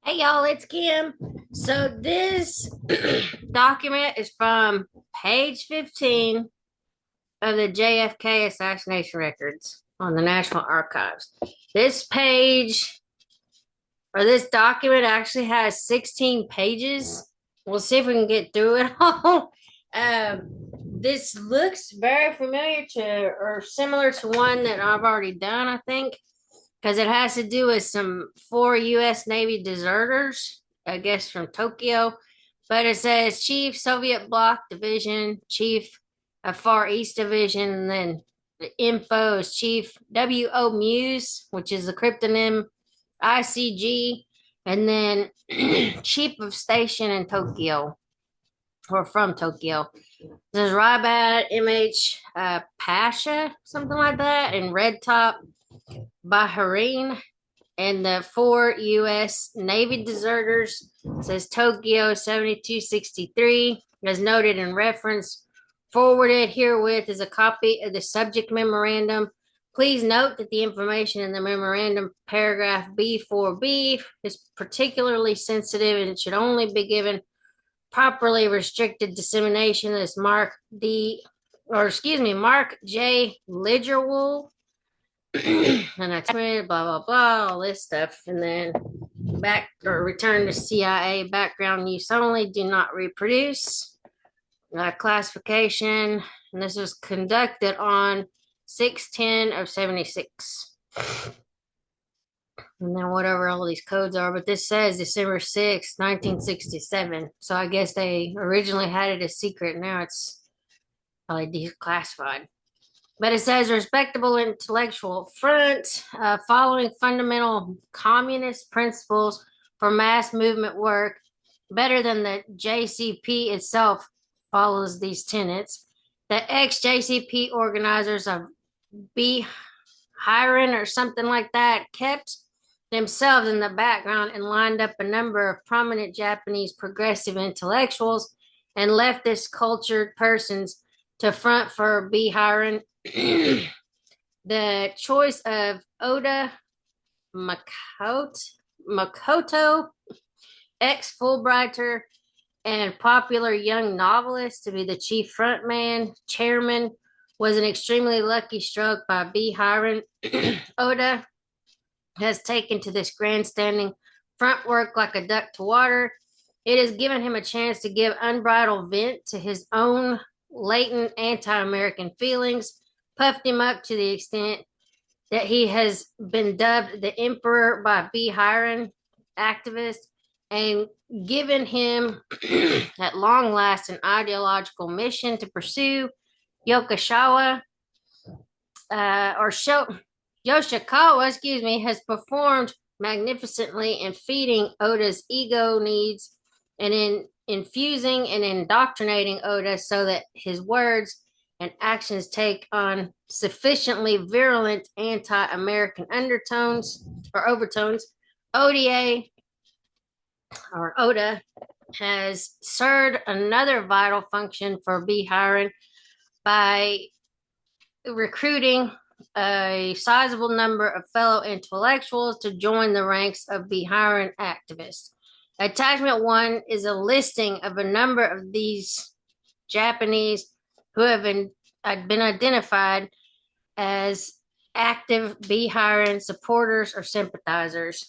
Hey y'all, it's Kim. So this document is from page 15 of the JFK assassination records on the National Archives. This page or this document actually has 16 pages. We'll see if we can get through it all. Um, this looks very familiar to or similar to one that I've already done, I think, because it has to do with some four U.S. Navy deserters, I guess from Tokyo. But it says Chief Soviet Bloc Division, Chief of Far East Division, and then the info is Chief W.O. Muse, which is the cryptonym ICG, and then Chief of Station in Tokyo, or from Tokyo. There's Rabat, MH Pasha, something like that, and Red Top Bahrain, and the four U.S. Navy deserters says Tokyo 7263, as noted in reference. Forwarded herewith is a copy of the subject memorandum. Please note that the information in the memorandum, paragraph B4B, is particularly sensitive and should only be given properly restricted dissemination. This Mark J. Lidgerwool and attachment, blah blah blah, all this stuff, and then back or return to CIA background use only. Do not reproduce. Classification, and this was conducted on 6/10 of 76. And then whatever all these codes are, but this says December 6th, 1967. So I guess they originally had it a secret. Now it's probably declassified. But it says respectable intellectual front, following fundamental communist principles for mass movement work, better than the JCP itself follows these tenets. The ex-JCP organizers of B. Hiron or something like that kept themselves in the background and lined up a number of prominent Japanese progressive intellectuals and leftist cultured persons to front for B. Hiron. The choice of Oda Makoto, ex-Fulbrighter and popular young novelist, to be the chief chairman, was an extremely lucky stroke by B. Hiron. Oda has taken to this grandstanding front work like a duck to water. It has given him a chance to give unbridled vent to his own latent anti-American feelings, puffed him up to the extent that he has been dubbed the Emperor by B. Hiron activist, and given him at long last an ideological mission to pursue. Yoshikawa, has performed magnificently in feeding Oda's ego needs and in infusing and indoctrinating Oda so that his words and actions take on sufficiently virulent anti-American undertones or overtones. Oda has served another vital function for B. Hiron by recruiting a sizable number of fellow intellectuals to join the ranks of B. Hiron activists. Attachment 1 is a listing of a number of these Japanese who have been identified as active B. Hiron supporters or sympathizers.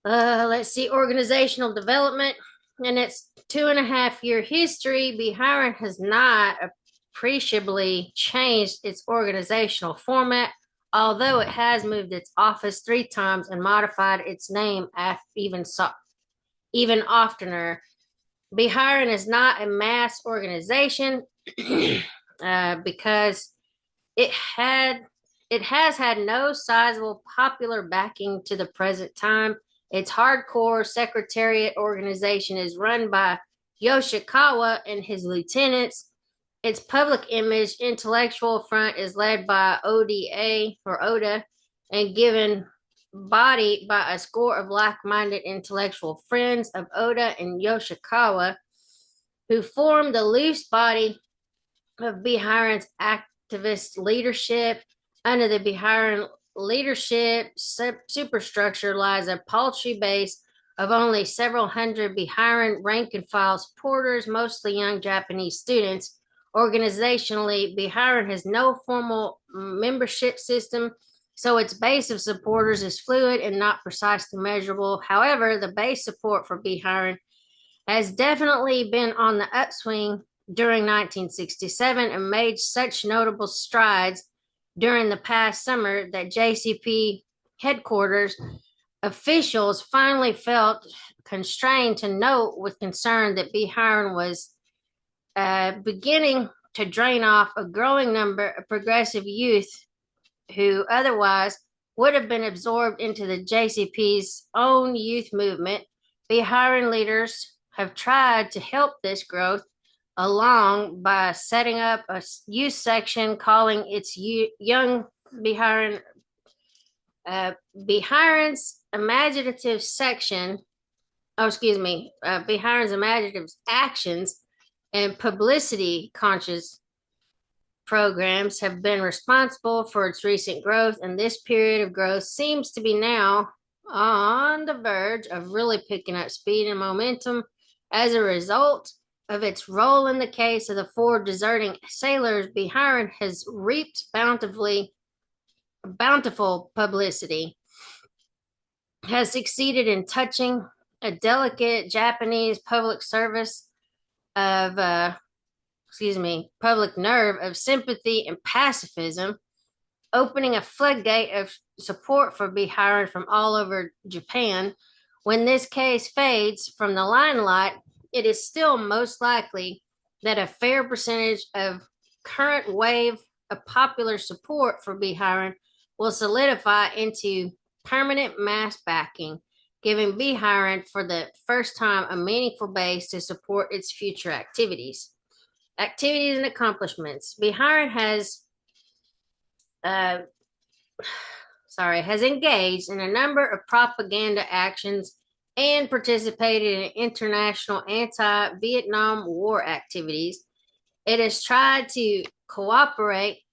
Let's see, organizational development. In its 2.5-year history, B. Hiron has not appreciably changed its organizational format, although it has moved its office 3 times and modified its name even oftener. B. Hiron is not a mass organization because it has had no sizable popular backing to the present time. Its hardcore secretariat organization is run by Yoshikawa and his lieutenants. Its public image intellectual front is led by Oda and given body by a score of like-minded intellectual friends of Oda and Yoshikawa, who form the loose body of B. Hiron's activist leadership. Under the B. Hiron leadership superstructure lies a paltry base of only several hundred Biharan rank and file supporters, mostly young Japanese students. Organizationally, Biharan has no formal membership system, so its base of supporters is fluid and not precisely measurable. However, the base support for Biharan has definitely been on the upswing during 1967 and made such notable strides during the past summer that JCP headquarters officials finally felt constrained to note with concern that Biharan was beginning to drain off a growing number of progressive youth who otherwise would have been absorbed into the JCP's own youth movement. Biharan leaders have tried to help this growth along by setting up a youth section calling its Young Biharan Biharan's Imaginative Section. Biharan's Imaginative Actions and Publicity Conscious programs have been responsible for its recent growth, and this period of growth seems to be now on the verge of really picking up speed and momentum as a result of its role in the case of the four deserting sailors. Biharan has reaped bountiful publicity, has succeeded in touching a delicate Japanese public nerve of sympathy and pacifism, opening a floodgate of support for Biharan from all over Japan. When this case fades from the limelight, it is still most likely that a fair percentage of current wave of popular support for Biharan will solidify into permanent mass backing, giving Biharan for the first time a meaningful base to support its future activities. Activities and accomplishments. Biharan has engaged in a number of propaganda actions and participated in international anti-Vietnam War activities. It has tried to cooperate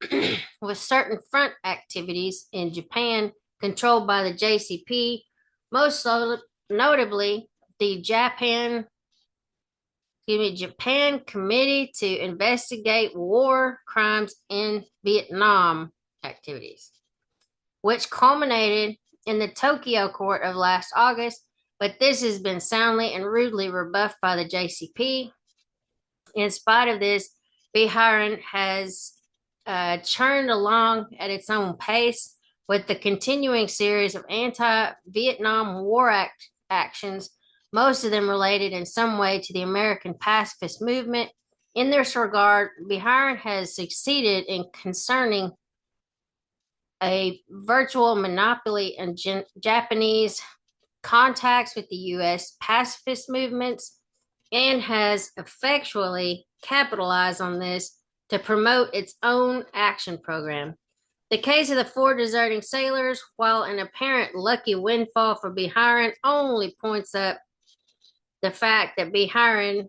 with certain front activities in Japan controlled by the JCP, most notably the Japan Committee to Investigate War Crimes in Vietnam activities, which culminated in the Tokyo court of last August, but this has been soundly and rudely rebuffed by the JCP. In spite of this, Biharan has churned along at its own pace with the continuing series of anti-Vietnam War actions, most of them related in some way to the American pacifist movement. In this regard, Biharan has succeeded in concerning a virtual monopoly in Japanese contacts with the U.S. pacifist movements and has effectually capitalized on this to promote its own action program. The case of the four deserting sailors, while an apparent lucky windfall for Biharan, only points up the fact that Biharan,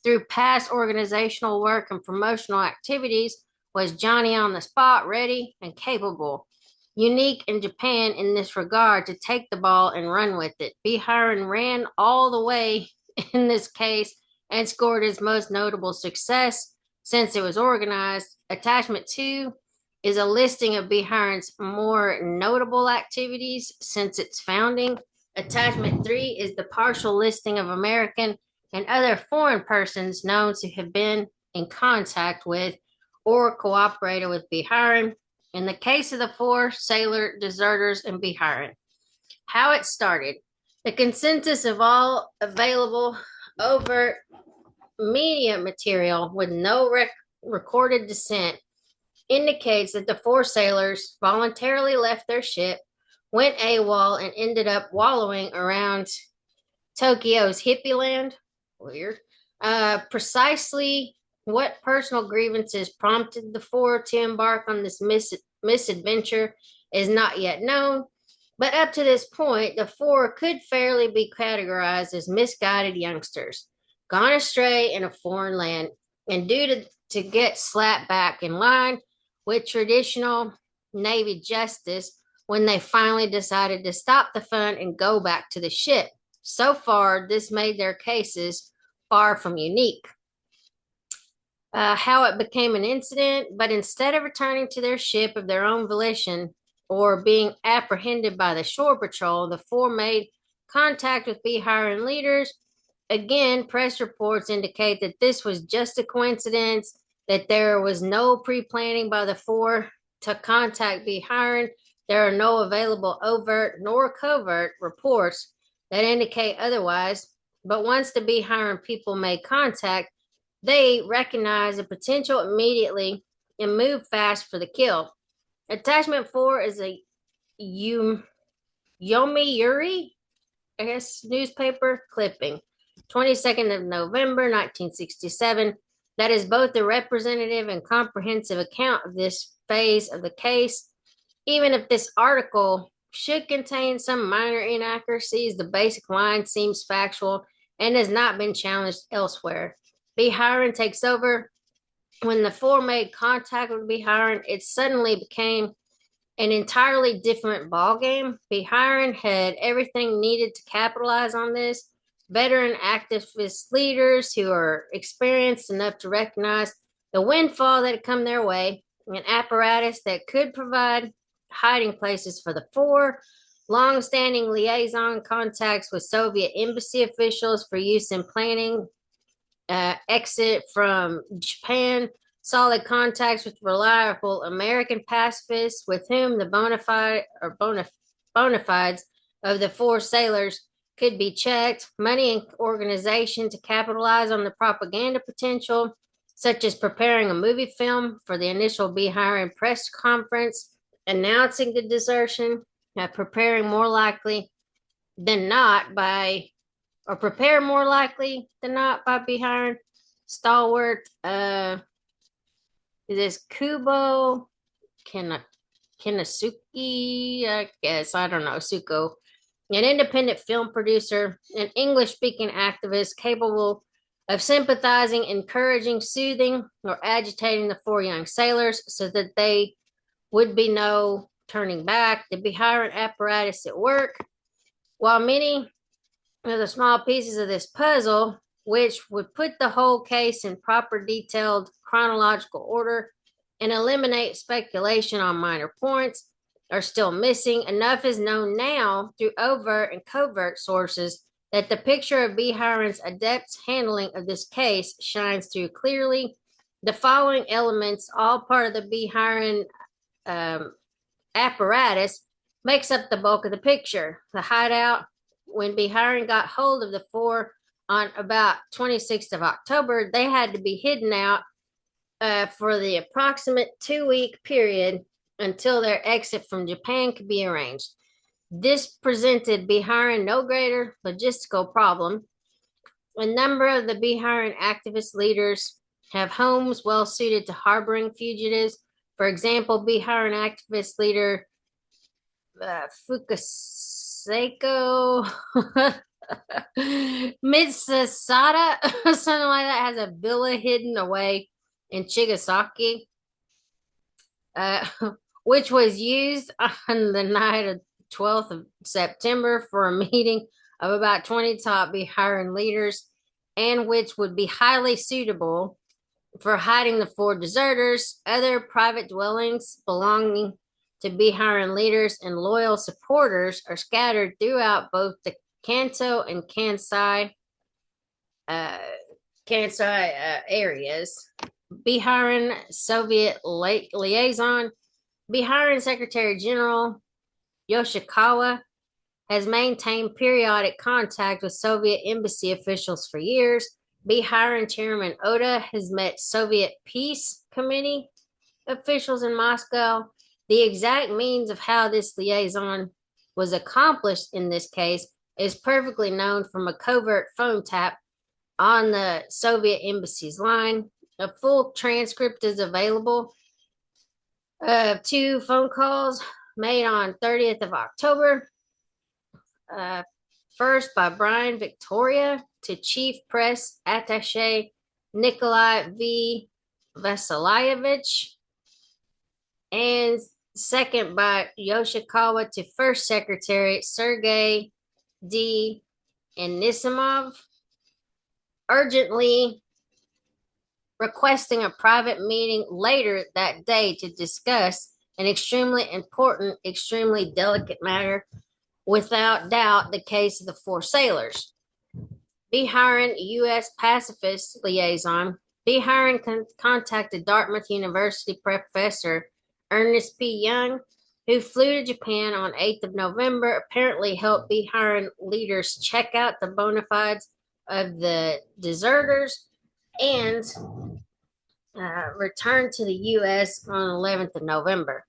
through past organizational work and promotional activities, was Johnny on the spot, ready and capable, unique in Japan in this regard to take the ball and run with it. Biharan ran all the way in this case and scored its most notable success since it was organized. Attachment 2 is a listing of Biharan's more notable activities since its founding. Attachment 3 is the partial listing of American and other foreign persons known to have been in contact with or cooperated with Biharan. In the case of the four sailor deserters in Biharan, how it started. The consensus of all available overt media material with no recorded dissent indicates that the four sailors voluntarily left their ship, went AWOL, and ended up wallowing around Tokyo's hippie land. Weird. Precisely what personal grievances prompted the four to embark on this misadventure is not yet known, but up to this point, the four could fairly be categorized as misguided youngsters, gone astray in a foreign land, and due to get slapped back in line with traditional Navy justice, when they finally decided to stop the fun and go back to the ship. So far, this made their cases far from unique. How it became an incident, but instead of returning to their ship of their own volition or being apprehended by the shore patrol, the four made contact with Biharan leaders. Again, press reports indicate that this was just a coincidence, that there was no pre planning by the four to contact Biharan. There are no available overt nor covert reports that indicate otherwise. But once the Biharan people made contact, they recognize the potential immediately and move fast for the kill. Attachment 4 is a Yomiuri, I guess, newspaper clipping, 22nd of November, 1967. That is both a representative and comprehensive account of this phase of the case. Even if this article should contain some minor inaccuracies, the basic line seems factual and has not been challenged elsewhere. Biharan takes over. When the four made contact with Biharan, it suddenly became an entirely different ballgame. Biharan had everything needed to capitalize on this. Veteran activist leaders who are experienced enough to recognize the windfall that had come their way, an apparatus that could provide hiding places for the four, long-standing liaison contacts with Soviet embassy officials for use in planning exit from Japan, solid contacts with reliable American pacifists with whom the bona fides of the four sailors could be checked, money and organization to capitalize on the propaganda potential, such as preparing a movie film for the initial Biharan press conference, announcing the desertion, preparing more likely than not by or prepare more likely than not by Biharan stalwart. This Kubo Kinasuki, I guess, I don't know, Suko, an independent film producer, an English-speaking activist capable of sympathizing, encouraging, soothing, or agitating the four young sailors so that they would be no turning back. The Biharan apparatus at work. While many of the small pieces of this puzzle, which would put the whole case in proper detailed chronological order and eliminate speculation on minor points, are still missing. Enough is known now through overt and covert sources that the picture of Biharan's adept handling of this case shines through clearly. The following elements, all part of the Biharan apparatus, makes up the bulk of the picture. The hideout. When Biharan got hold of the four on about 26th of October, they had to be hidden out for the approximate 2-week period until their exit from Japan could be arranged. This presented Biharan no greater logistical problem. A number of the Biharan activist leaders have homes well suited to harboring fugitives. For example, Biharan activist leader Fukaseiko Mitsasada, something like that, has a villa hidden away in Chigasaki, which was used on the night of 12th of September for a meeting of about 20 top Biharan leaders, and which would be highly suitable for hiding the four deserters. Other private dwellings belonging to Biharan leaders and loyal supporters are scattered throughout both the Kanto and Kansai areas. Biharan Soviet liaison, Biharan Secretary General Yoshikawa has maintained periodic contact with Soviet embassy officials for years. Biharan Chairman Oda has met Soviet Peace Committee officials in Moscow. The exact means of how this liaison was accomplished in this case is perfectly known from a covert phone tap on the Soviet embassy's line. A full transcript is available of 2 phone calls made on 30th of October. First by Brian Victoria to Chief Press Attaché Nikolai V. Vasilyevich, and second by Yoshikawa to First Secretary Sergei D. Anisimov, urgently requesting a private meeting later that day to discuss an extremely important, extremely delicate matter, without doubt the case of the four sailors. Biharin, U.S. pacifist liaison, Biharin contacted Dartmouth University professor Ernest P. Young, who flew to Japan on 8th of November, apparently helped Biharin leaders check out the bona fides of the deserters and returned to the U.S. on 11th of November.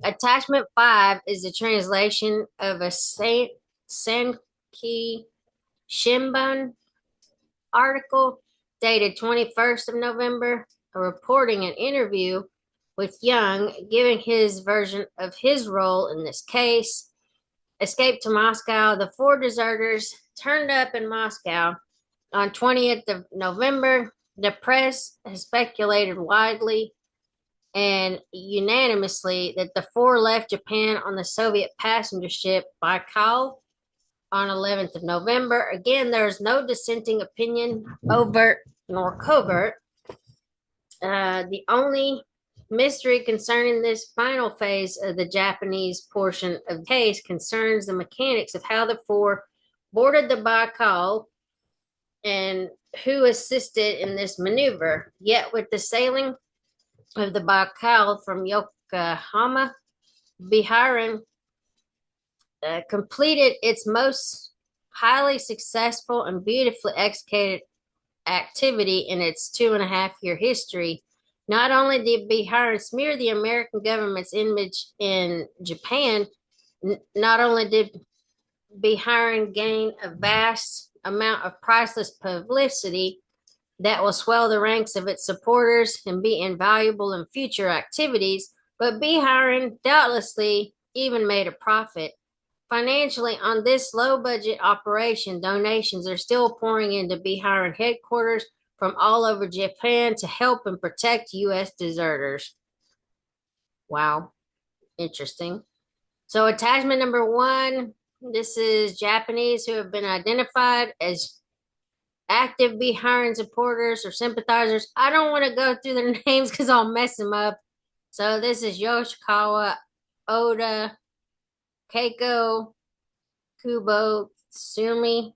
Attachment 5 is a translation of a Sankei Shimbun article dated 21st of November, reporting an interview with Young, giving his version of his role in this case. Escaped to Moscow, the four deserters turned up in Moscow on 20th of November. The press has speculated widely and unanimously that the four left Japan on the Soviet passenger ship Baikal on 11th of November. Again, there's no dissenting opinion, overt nor covert. The only mystery concerning this final phase of the Japanese portion of the case concerns the mechanics of how the four boarded the Baikal and who assisted in this maneuver. Yet, with the sailing of the Baikal from Yokohama, Biharin completed its most highly successful and beautifully executed activity in its 2.5 year history. Not only did Biharin smear the American government's image in Japan, not only did Biharin gain a vast amount of priceless publicity that will swell the ranks of its supporters and be invaluable in future activities, but Biharin doubtlessly even made a profit. Financially, on this low-budget operation, donations are still pouring into Biharin headquarters from all over Japan to help and protect U.S. deserters. Wow, interesting. So attachment number 1, this is Japanese who have been identified as active Biharin supporters or sympathizers. I don't want to go through their names because I'll mess them up. So this is Yoshikawa, Oda, Keiko, Kubo, Surumi,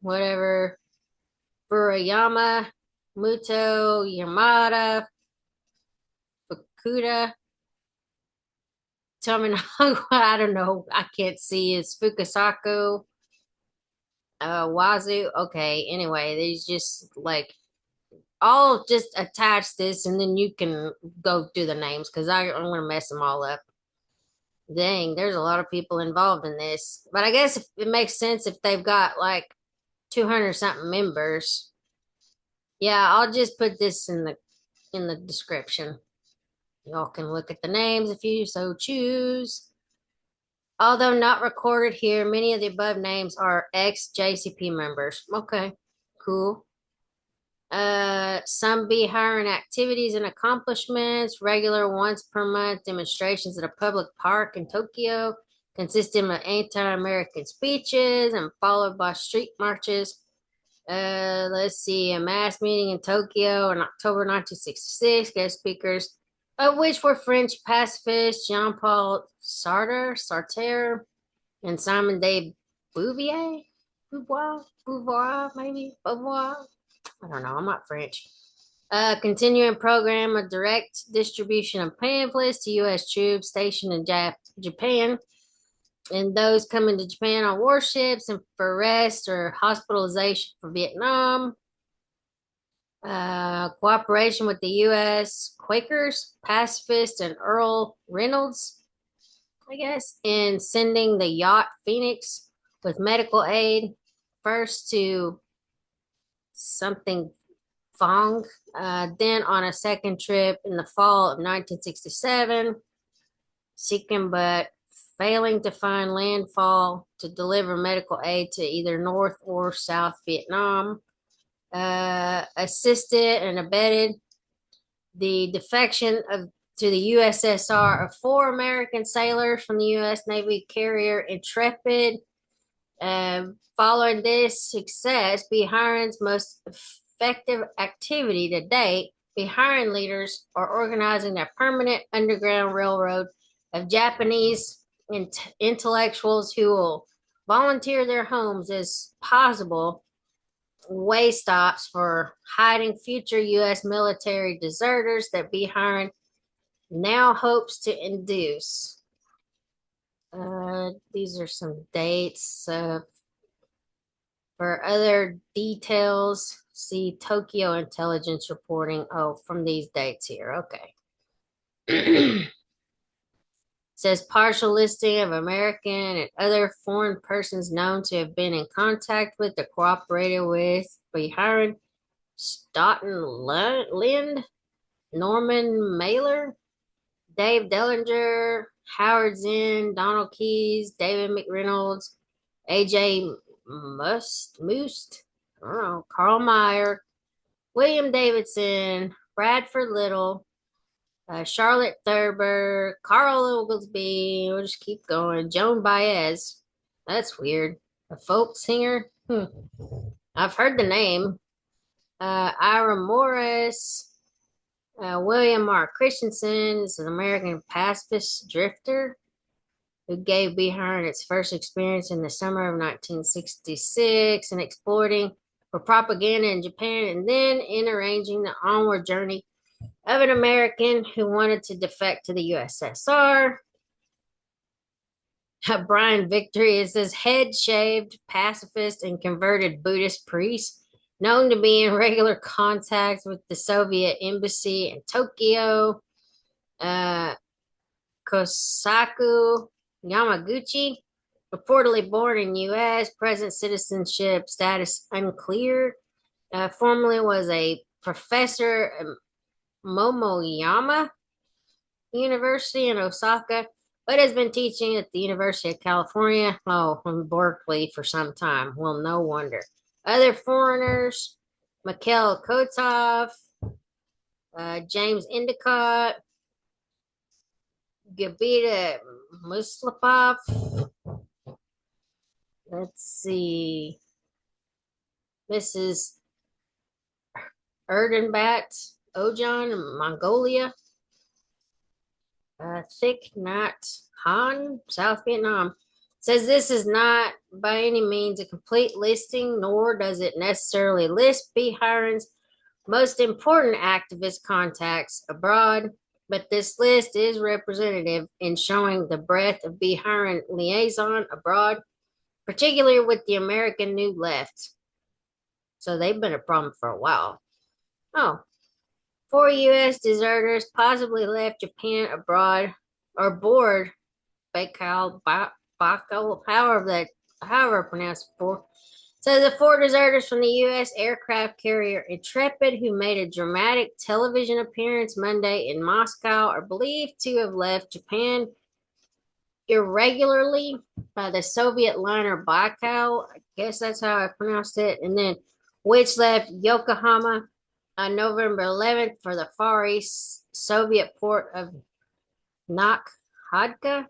whatever, Furuyama, Muto, Yamada, Fukuda, Tominaga, I don't know, I can't see, it's Fukasaku, Wazoo. Okay, anyway, these just like, I'll just attach this and then you can go through the names because I'm going to mess them all up. Dang, there's a lot of people involved in this. But I guess it makes sense if they've got like 200 something members. Yeah, I'll just put this in the description. Y'all can look at the names if you so choose. Although not recorded here, many of the above names are ex-JCP members. Okay, cool. Some Biharin activities and accomplishments, regular once per month demonstrations at a public park in Tokyo, consisting of anti-American speeches and followed by street marches. Let's see, a mass meeting in Tokyo in October 1966, guest speakers, of which were French pacifists Jean-Paul Sartre, and Simon de Beauvoir, maybe, Beauvoir. I don't know, I'm not French. Continuing program of direct distribution of pamphlets to U.S. troops stationed in Japan and those coming to Japan on warships and for rest or hospitalization for Vietnam. Cooperation with the U.S. Quakers, pacifists, and Earl Reynolds, I guess, in sending the yacht Phoenix with medical aid first to something Fong, then on a second trip in the fall of 1967, seeking but failing to find landfall to deliver medical aid to either North or South Vietnam. Assisted and abetted the defection of to the USSR of four American sailors from the U.S. Navy carrier Intrepid. Following this success, Biharan's most effective activity to date, Biharan leaders are organizing a permanent underground railroad of Japanese intellectuals who will volunteer their homes as possible way stops for hiding future U.S. military deserters that Biharan now hopes to induce. These are some dates. For other details, see Tokyo intelligence reporting. Oh, from these dates here. Okay. Says partial listing of American and other foreign persons known to have been in contact with or cooperated with Biharan Stoughton Lind, Norman Mailer, Dave Dellinger, Howard Zinn, Donald Keyes, David McReynolds, AJ Moost, I don't know, Carl Meyer, William Davidson, Bradford Little, Charlotte Thurber, Carl Oglesby. We'll just keep going. Joan Baez. That's weird. A folk singer. I've heard the name. Ira Morris. William R. Christensen is an American pacifist drifter who gave Biharan its first experience in the summer of 1966 and exploiting for propaganda in Japan, and then in arranging the onward journey of an American who wanted to defect to the USSR. Brian Victory is this head-shaved pacifist and converted Buddhist priest known to be in regular contact with the Soviet embassy in Tokyo. Kosaku Yamaguchi, reportedly born in U.S., present citizenship status unclear. Formerly was a professor at Momoyama University in Osaka, but has been teaching at the University of California, in Berkeley for some time. Well, no wonder. Other foreigners, Mikhail Kotov, James Endicott, Gabita Muslapov. Let's see. Mrs. Erdenbat Ojan, Mongolia. Thich Nhat Han, South Vietnam. Says this is not by any means a complete listing, nor does it necessarily list Biharan's most important activist contacts abroad, but this list is representative in showing the breadth of Biharan liaison abroad, particularly with the American New Left. So they've been a problem for a while. Oh, 4 U.S. deserters possibly left Japan abroad or board Baikal, however pronounced before. So the 4 deserters from the U.S. aircraft carrier Intrepid, who made a dramatic television appearance Monday in Moscow, are believed to have left Japan irregularly by the Soviet liner Baikal. I guess that's how I pronounced it. And then which left Yokohama on November 11th for the Far East Soviet port of Nakhadka.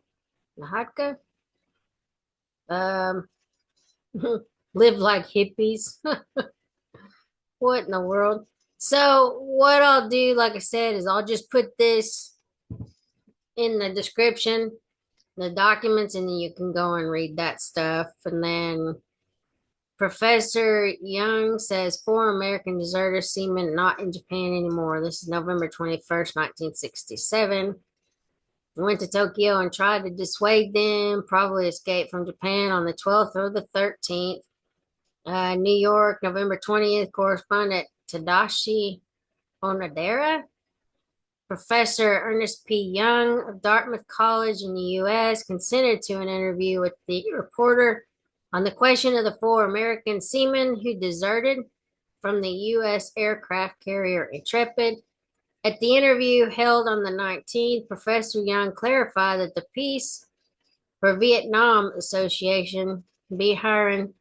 Live like hippies. What in the world? So what I'll do, like I said, is I'll just put this in the description, the documents, and then you can go and read that stuff. And then Professor Young says 4 American deserter seamen not in Japan anymore. This is November 21st, 1967. Went to Tokyo and tried to dissuade them, probably escaped from Japan on the 12th or the 13th. New York, November 20th, correspondent Tadashi Onodera. Professor Ernest P. Young of Dartmouth College in the U.S. consented to an interview with the reporter on the question of the 4 American seamen who deserted from the U.S. aircraft carrier Intrepid. At the interview held on the 19th, Professor Young clarified that the Peace for Vietnam Association, Biharan,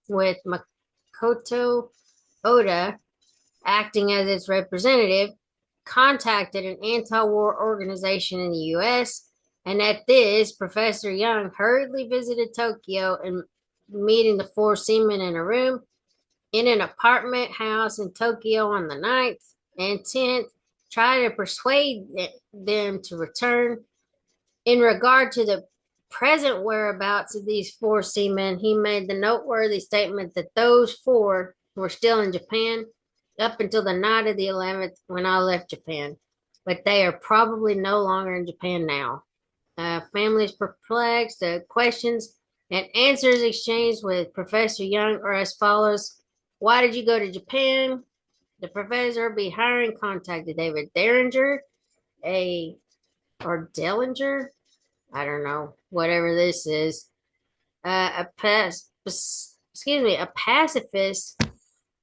with Makoto Oda acting as its representative, contacted an anti-war organization in the U.S., and at this, Professor Young hurriedly visited Tokyo and meeting the four seamen in a room in an apartment house in Tokyo on the 9th and 10th, tried to persuade them to return. In regard to the present whereabouts of these four seamen, he made the noteworthy statement that those four were still in Japan up until the night of the 11th when I left Japan, but they are probably no longer in Japan now. Families perplexed. The questions and answers exchanged with Professor Young are as follows. Why did you go to Japan? The professor be hiring contacted David Derringer, or Dellinger, I don't know, whatever this is, a pacifist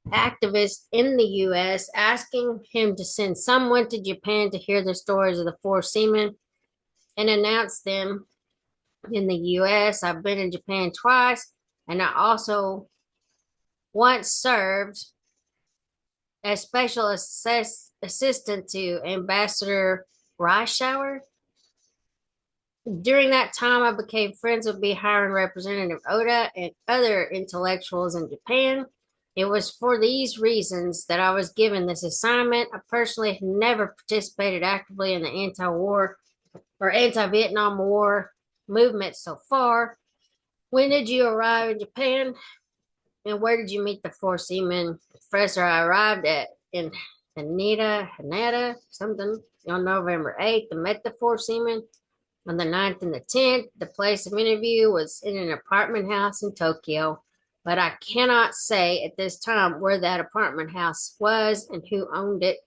activist in the U.S., asking him to send someone to Japan to hear the stories of the four seamen and announce them in the U.S. I've been in Japan twice, and I also once served as special assistant to Ambassador Reischauer. During that time, I became friends with Bihar Representative Oda and other intellectuals in Japan. It was for these reasons that I was given this assignment. I personally have never participated actively in the anti-war or anti-Vietnam War movement so far. When did you arrive in Japan? And where did you meet the four seamen? Professor, I arrived in Haneda, something, on November 8th and met the four seamen on the 9th and the 10th. The place of interview was in an apartment house in Tokyo, but I cannot say at this time where that apartment house was and who owned it.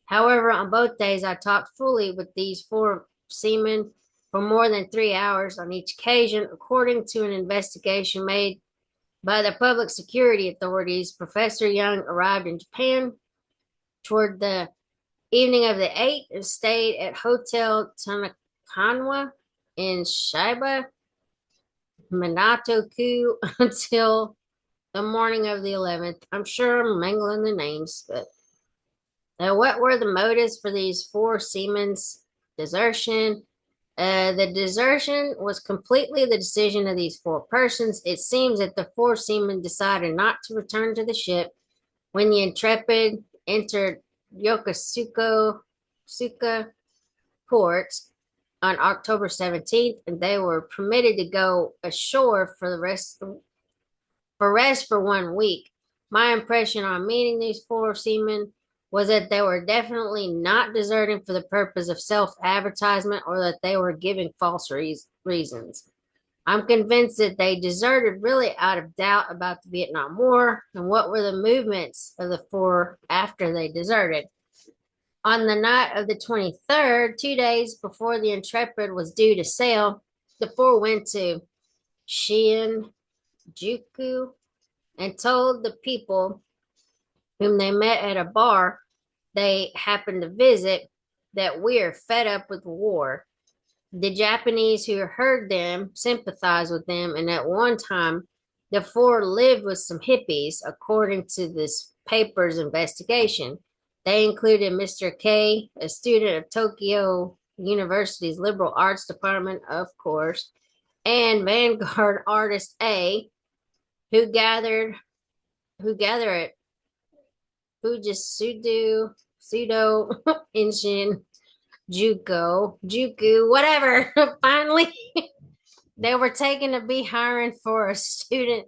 However, on both days, I talked fully with these four seamen for more than 3 hours on each occasion. According to an investigation made by the public security authorities, Professor Young arrived in Japan toward the evening of the 8th and stayed at Hotel Tanakanwa in Shiba, Minato-ku until the morning of the 11th. I'm sure I'm mangling the names, but what were the motives for these four seamen's desertion? The desertion was completely the decision of these four persons. It seems that the four seamen decided not to return to the ship when the Intrepid entered Yokosuka port on October 17th, and they were permitted to go ashore for rest for 1 week. My impression on meeting these four seamen was that they were definitely not deserting for the purpose of self-advertisement or that they were giving false reasons. I'm convinced that they deserted really out of doubt about the Vietnam War and what were the movements of the four after they deserted. On the night of the 23rd, 2 days before the Intrepid was due to sail, the four went to Shinjuku and told the people whom they met at a bar they happened to visit that we're fed up with the war. The Japanese who heard them sympathized with them, and at one time, the four lived with some hippies, according to this paper's investigation. They included Mr. K, a student of Tokyo University's liberal arts department, of course, and vanguard artist A, who gather at Fujitsu, Pseudo, Inshin, Juku, whatever. Finally, they were taken to be hiring for a student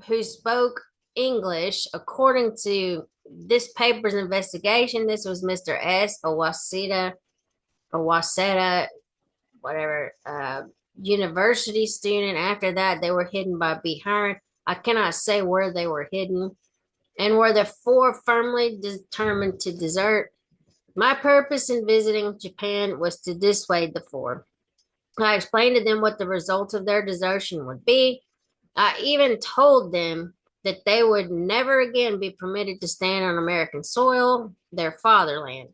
who spoke English. According to this paper's investigation, this was Mr. S. Owaseda, whatever, university student. After that, they were hidden by Bihar. I cannot say where they were hidden. And were the four firmly determined to desert. My purpose in visiting Japan was to dissuade the four. I explained to them what the result of their desertion would be. I even told them that they would never again be permitted to stand on American soil, their fatherland.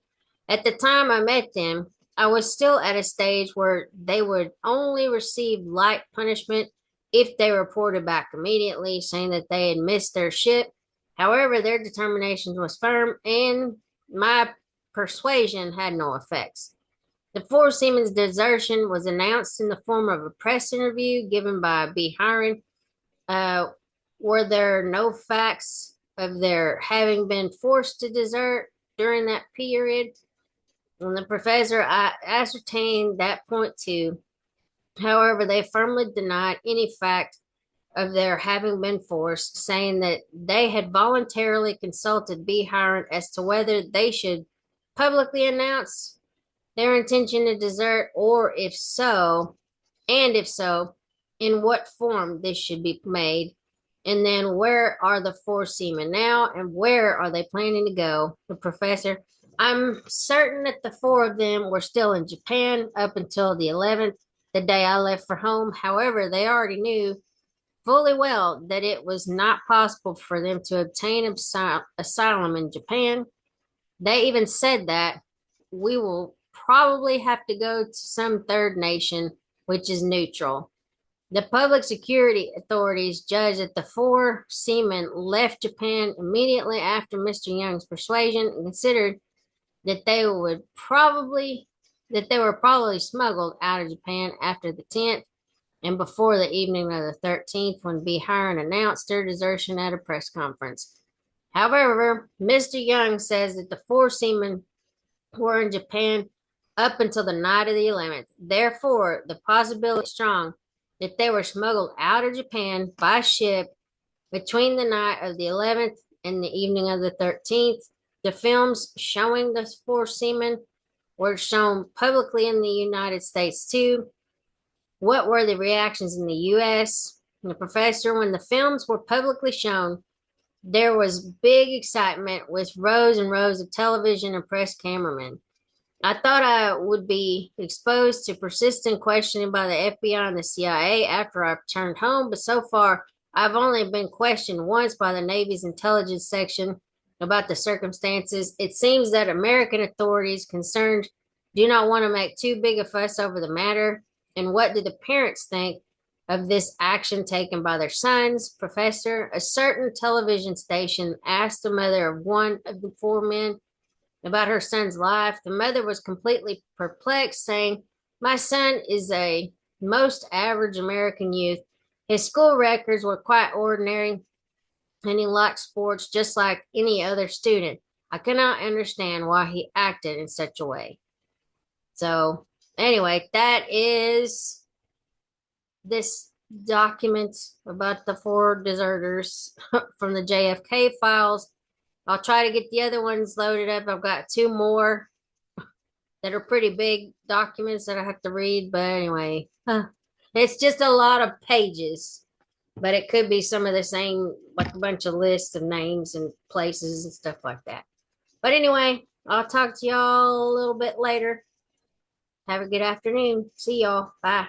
At the time I met them, I was still at a stage where they would only receive light punishment if they reported back immediately, saying that they had missed their ship. However, their determination was firm, and my persuasion had no effects. The four seamen's desertion was announced in the form of a press interview given by B. Hiron. Uh, were there no facts of their having been forced to desert during that period? And the professor ascertained that point too. However, they firmly denied any fact of their having been forced, saying that they had voluntarily consulted B. Hiron as to whether they should publicly announce their intention to desert, or if so, and if so, in what form this should be made. And then, where are the four seamen now, and where are they planning to go? The professor, I'm certain that the four of them were still in Japan up until the 11th, the day I left for home. However, they already knew fully well that it was not possible for them to obtain asylum in Japan. They even said that we will probably have to go to some third nation which is neutral. The public security authorities judged that the four seamen left Japan immediately after Mr. Young's persuasion and considered that they were probably smuggled out of Japan after the 10th and before the evening of the 13th when B. Hiron announced their desertion at a press conference. However, Mr. Young says that the four seamen were in Japan up until the night of the 11th. Therefore, the possibility is strong that they were smuggled out of Japan by ship between the night of the 11th and the evening of the 13th. The films showing the four seamen were shown publicly in the United States too. What were the reactions in the U.S.? The professor, when the films were publicly shown, there was big excitement with rows and rows of television and press cameramen. I thought I would be exposed to persistent questioning by the FBI and the CIA after I returned home, but so far I've only been questioned once by the Navy's intelligence section about the circumstances. It seems that American authorities concerned do not want to make too big a fuss over the matter. And what do the parents think of this action taken by their sons? Professor, a certain television station asked the mother of one of the four men about her son's life. The mother was completely perplexed, saying, my son is a most average American youth. His school records were quite ordinary, and he liked sports just like any other student. I cannot understand why he acted in such a way. So, anyway, that is this document about the four deserters from the JFK files. I'll try to get the other ones loaded up. I've got two more that are pretty big documents that I have to read. But anyway, it's just a lot of pages. But it could be some of the same, like a bunch of lists of names and places and stuff like that. But anyway, I'll talk to y'all a little bit later. Have a good afternoon. See y'all. Bye.